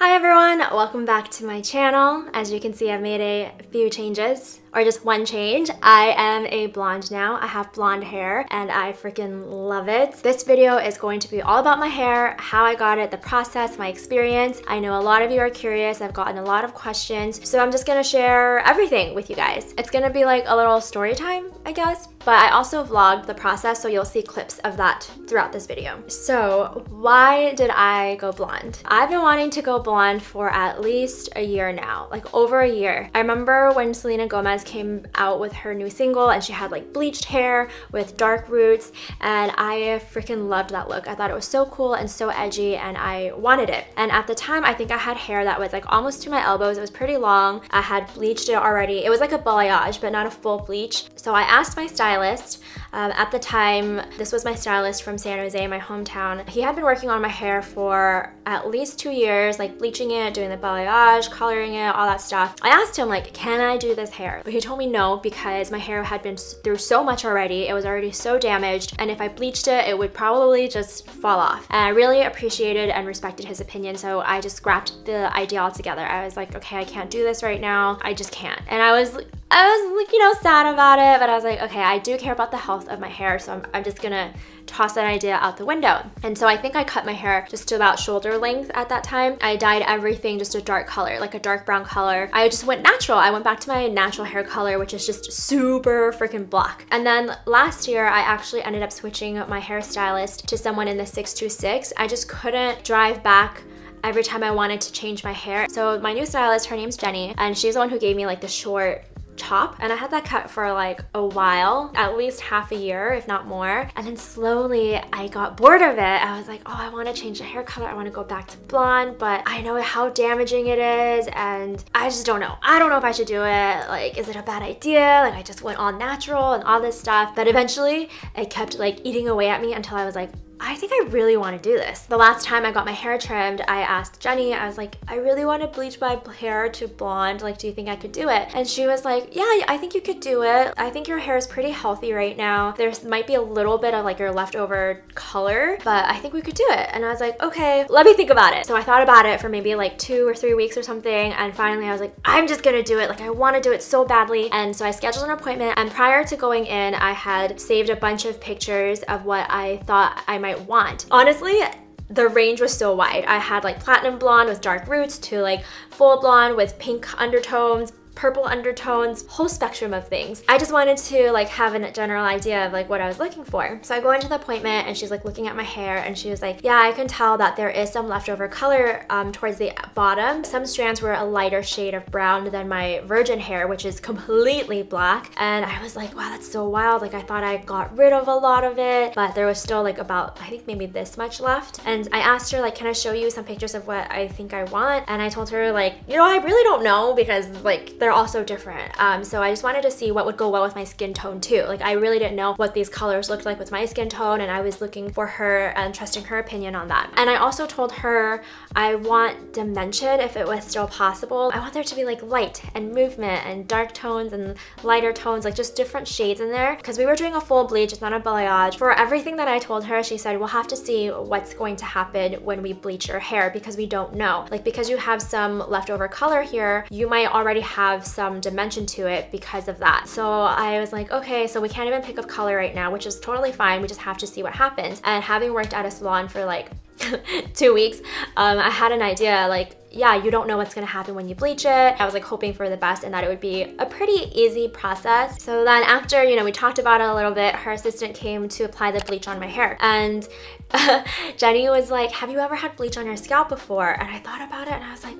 Hi everyone, welcome back to my channel. As you can see, I've made a few changes, or just one change. I am a blonde now. I have blonde hair and I freaking love it. This video is going to be all about my hair, how I got it, the process, my experience. I know a lot of you are curious. I've gotten a lot of questions, so I'm just gonna share everything with you guys. It's gonna be like a little story time, I guess, but I also vlogged the process, so you'll see clips of that throughout this video. So why did I go blonde? I've been wanting to go blonde for at least a year now, like over a year. I remember when Selena Gomez came out with her new single and she had like bleached hair with dark roots, and I freaking loved that look. I thought it was so cool and so edgy and I wanted it. And at the time, I think I had hair that was like almost to my elbows. It was pretty long. I had bleached it already. It was like a balayage, but not a full bleach. So I asked my stylist. At the time, this was my stylist from San Jose, my hometown. He had been working on my hair for at least 2 years, like bleaching it, doing the balayage, coloring it, all that stuff. I asked him like, can I do this hair? But he told me no, because my hair had been through so much already. It was already so damaged, and if I bleached it, it would probably just fall off. And I really appreciated and respected his opinion, so I just scrapped the idea altogether. I was like, okay, I can't do this right now. I just can't. And I was like, you know, sad about it, but I was like, okay, I do care about the health of my hair, so I'm just gonna toss that idea out the window. And so I think I cut my hair just to about shoulder length at that time. I dyed everything just a dark color, like a dark brown color. I just went natural. I went back to my natural hair color, which is just super freaking black. And then last year, I actually ended up switching my hairstylist to someone in the 626. I just couldn't drive back every time I wanted to change my hair. So my new stylist, her name's Jenny, and she's the one who gave me like the short chop, and I had that cut for like a while, at least half a year, if not more. And then slowly I got bored of it. I was like, oh, I want to change the hair color. I want to go back to blonde, but I know how damaging it is, and I just don't know. I don't know if I should do it. Like, is it a bad idea? Like, I just went all natural and all this stuff. But eventually it kept like eating away at me until I was like, I think I really want to do this. The last time I got my hair trimmed, I asked Jenny, I was like, I really want to bleach my hair to blonde. Like, do you think I could do it? And she was like, yeah, I think you could do it. I think your hair is pretty healthy right now. There might be a little bit of like your leftover color, but I think we could do it. And I was like, okay, let me think about it. So I thought about it for maybe like 2 or 3 weeks or something. And finally I was like, I'm just gonna do it. Like, I want to do it so badly. And so I scheduled an appointment. And prior to going in, I had saved a bunch of pictures of what I thought I might want. Honestly, the range was so wide. I had like platinum blonde with dark roots to like full blonde with pink undertones, purple undertones, whole spectrum of things. I just wanted to like have a general idea of like what I was looking for. So I go into the appointment and she's like looking at my hair and she was like, yeah, I can tell that there is some leftover color towards the bottom. Some strands were a lighter shade of brown than my virgin hair, which is completely black. And I was like, wow, that's so wild. Like, I thought I got rid of a lot of it, but there was still like about, I think maybe this much left. And I asked her like, can I show you some pictures of what I think I want? And I told her like, you know, I really don't know, because like they're all so different. So I just wanted to see what would go well with my skin tone too. Like, I really didn't know what these colors looked like with my skin tone, and I was looking for her and trusting her opinion on that. And I also told her I want dimension if it was still possible. I want there to be like light and movement and dark tones and lighter tones, like just different shades in there, because we were doing a full bleach. It's not a balayage. For everything that I told her, she said, we'll have to see what's going to happen when we bleach your hair, because we don't know. Like, because you have some leftover color here, you might already have some dimension to it because of that. So I was like, okay, so we can't even pick a color right now, which is totally fine. We just have to see what happens. And having worked at a salon for like 2 weeks, I had an idea like, yeah, you don't know what's gonna happen when you bleach it. I was like hoping for the best and that it would be a pretty easy process. So then after, you know, we talked about it a little bit, her assistant came to apply the bleach on my hair. And Jenny was like, have you ever had bleach on your scalp before? And I thought about it and I was like,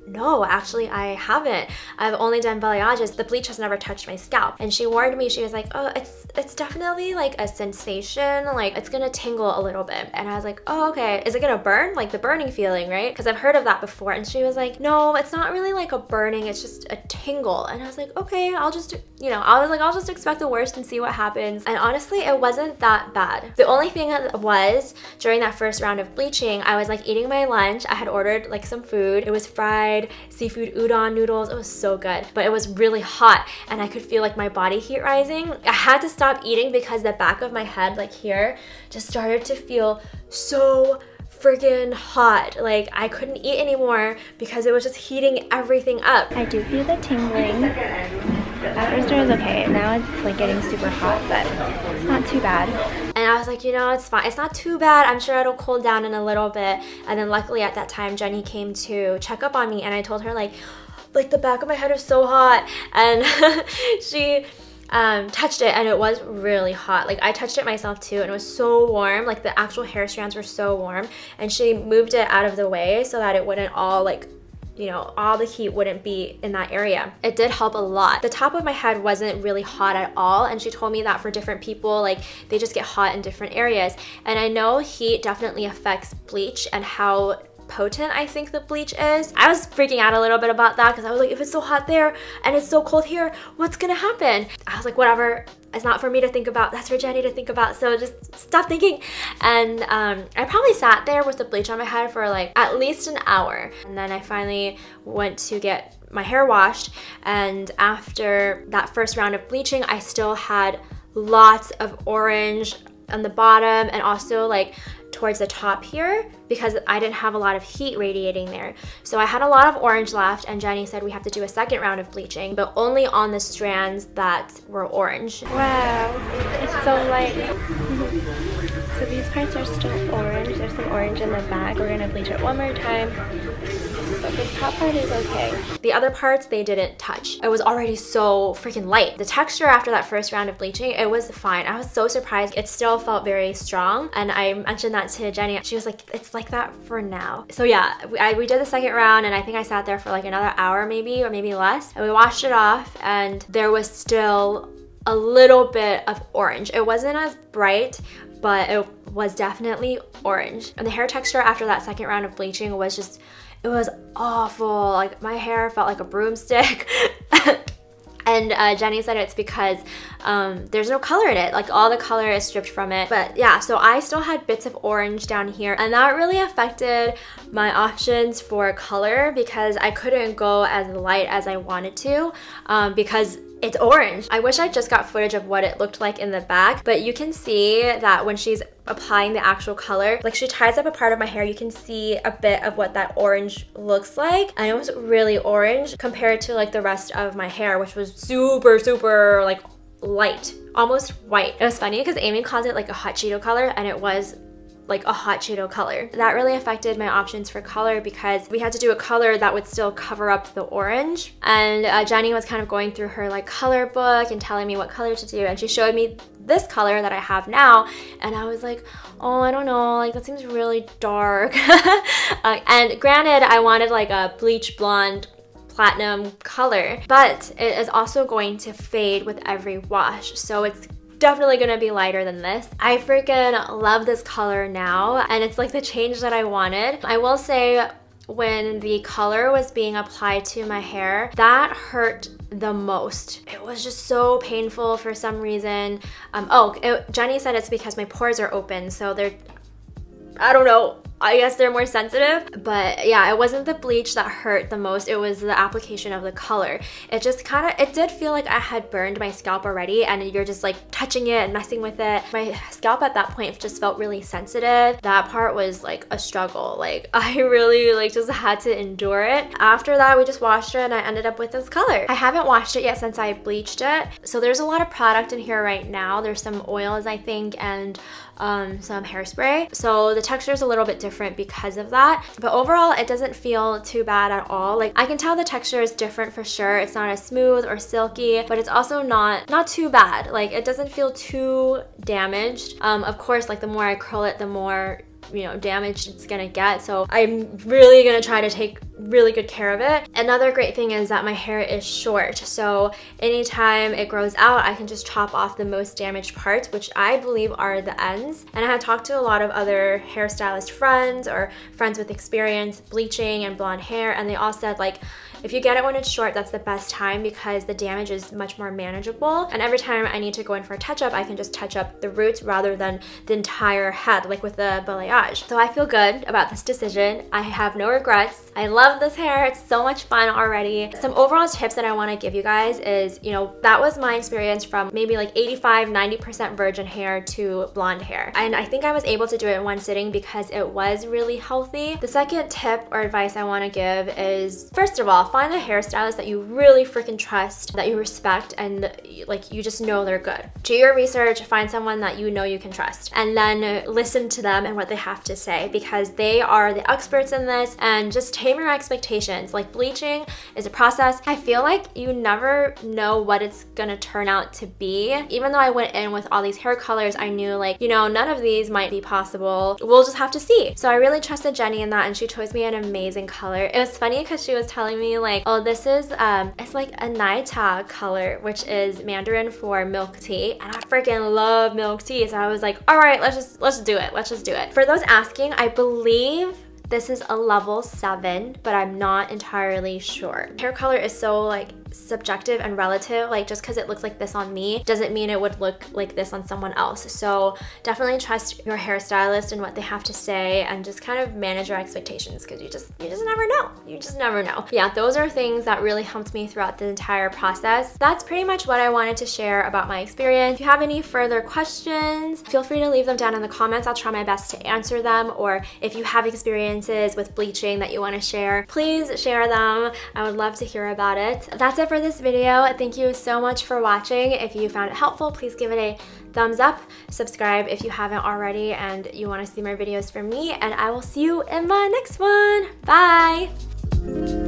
no, actually I haven't. I've only done balayages. The bleach has never touched my scalp. And she warned me, she was like, oh, it's definitely like a sensation, like it's gonna tingle a little bit. And I was like, oh, okay. Is it gonna burn? Like the burning feeling, right? Because I've heard of that before. And she was like, no, it's not really like a burning, it's just a tingle. And I was like, okay, I'll just, you know, I'll just expect the worst and see what happens. And honestly, it wasn't that bad. The only thing that was, during that first round of bleaching, I was like eating my lunch. I had ordered like some food. It was fried seafood udon noodles. It was so good, but it was really hot and I could feel like my body heat rising. I had to stop eating because the back of my head, like here, just started to feel so freaking hot. Like I couldn't eat anymore because it was just heating everything up. I do feel the tingling. At first it was okay. Now it's like getting super hot, but it's not too bad. And I was like, you know, it's fine. It's not too bad. I'm sure it'll cool down in a little bit. And then luckily at that time, Jenny came to check up on me, and I told her like the back of my head is so hot. And she touched it, and it was really hot. Like I touched it myself too, and it was so warm. Like the actual hair strands were so warm, and she moved it out of the way so that it wouldn't all like, you know, all the heat wouldn't be in that area. It did help a lot. The top of my head wasn't really hot at all, and she told me that for different people, like they just get hot in different areas. And I know heat definitely affects bleach and how potent I think the bleach is. I was freaking out a little bit about that because I was like, if it's so hot there and it's so cold here, what's gonna happen? I was like, whatever, it's not for me to think about, that's for Jenny to think about, so just stop thinking. And I probably sat there with the bleach on my head for like at least an hour, and then I finally went to get my hair washed. And after that first round of bleaching, I still had lots of orange on the bottom and also like towards the top here because I didn't have a lot of heat radiating there. So I had a lot of orange left, and Jenny said we have to do a second round of bleaching, but only on the strands that were orange. Wow, it's so light. So these parts are still orange. There's some orange in the back. We're gonna bleach it one more time. But this top part is okay. The other parts, they didn't touch. It was already so freaking light. The texture after that first round of bleaching, it was fine. I was so surprised. It still felt very strong, and I mentioned that to Jenny. She was like, it's like that for now. So yeah, we did the second round, and I think I sat there for like another hour maybe, or maybe less, and we washed it off, and there was still a little bit of orange. It wasn't as bright, but it was definitely orange. And the hair texture after that second round of bleaching was just, it was awful. Like my hair felt like a broomstick. And Jenny said it's because there's no color in it. Like all the color is stripped from it. But yeah, so I still had bits of orange down here, and that really affected my options for color because I couldn't go as light as I wanted to because it's orange. I wish I just got footage of what it looked like in the back, but you can see that when she's applying the actual color, like she ties up a part of my hair, you can see a bit of what that orange looks like, and it was really orange compared to like the rest of my hair, which was super, super like light, almost white. It was funny because Amy called it like a hot Cheeto color, and it was like a hot Cheeto color. That really affected my options for color because we had to do a color that would still cover up the orange. And Jenny was kind of going through her like color book and telling me what color to do, and she showed me this color that I have now, and I was like, oh, I don't know, like that seems really dark. And granted, I wanted like a bleach blonde platinum color, but it is also going to fade with every wash, so it's definitely gonna be lighter than this. I freaking love this color now, and it's like the change that I wanted. I will say, when the color was being applied to my hair, that hurt the most. It was just so painful for some reason. Jenny said it's because my pores are open, so they're, I don't know, I guess they're more sensitive. But yeah, it wasn't the bleach that hurt the most, it was the application of the color. It just kind of, it did feel like I had burned my scalp already, and you're just like touching it and messing with it. My scalp at that point just felt really sensitive. That part was like a struggle. Like I really like just had to endure it. After that, we just washed it, and I ended up with this color. I haven't washed it yet since I bleached it, so there's a lot of product in here right now. There's some oils, I think, and some hairspray, so the texture is a little bit different because of that, but overall it doesn't feel too bad at all. Like I can tell the texture is different for sure. It's not as smooth or silky, but it's also not too bad. Like it doesn't feel too damaged. Of course, like the more I curl it, the more, you know, damaged it's gonna get, so I'm really gonna try to take really good care of it. Another great thing is that my hair is short, so anytime it grows out, I can just chop off the most damaged parts, which I believe are the ends. And I had talked to a lot of other hairstylist friends or friends with experience bleaching and blonde hair, and they all said like, if you get it when it's short, that's the best time because the damage is much more manageable. And every time I need to go in for a touch-up, I can just touch up the roots rather than the entire head, like with the balayage. So I feel good about this decision. I have no regrets. I love this hair. It's so much fun already. Some overall tips that I want to give you guys is, you know, that was my experience from maybe like 85-90% virgin hair to blonde hair. And I think I was able to do it in one sitting because it was really healthy. The second tip or advice I want to give is, first of all, find a hairstylist that you really freaking trust, that you respect, and like you just know they're good. Do your research, find someone that you know you can trust, and then listen to them and what they have to say, because they are the experts in this. And just tame your expectations. Like, bleaching is a process. I feel like you never know what it's gonna turn out to be. Even though I went in with all these hair colors, I knew, like, you know, none of these might be possible. We'll just have to see. So I really trusted Jenny in that, and she chose me an amazing color. It was funny because she was telling me, like, oh, this is it's like a Naita color, which is Mandarin for milk tea, and I freaking love milk tea. So I was like, all right, let's just do it. Let's just do it. For those asking, I believe this is a level 7, but I'm not entirely sure. Hair color is so like subjective and relative. Like, just because it looks like this on me doesn't mean it would look like this on someone else. So definitely trust your hairstylist and what they have to say, and just kind of manage your expectations, because you just never know. You just never know. Yeah, those are things that really helped me throughout the entire process. That's pretty much what I wanted to share about my experience. If you have any further questions, feel free to leave them down in the comments. I'll try my best to answer them. Or if you have experiences with bleaching that you want to share, please share them. I would love to hear about it. That's it for this video. Thank you so much for watching. If you found it helpful, please give it a thumbs up. Subscribe if you haven't already and you want to see more videos from me, and I will see you in my next one. Bye!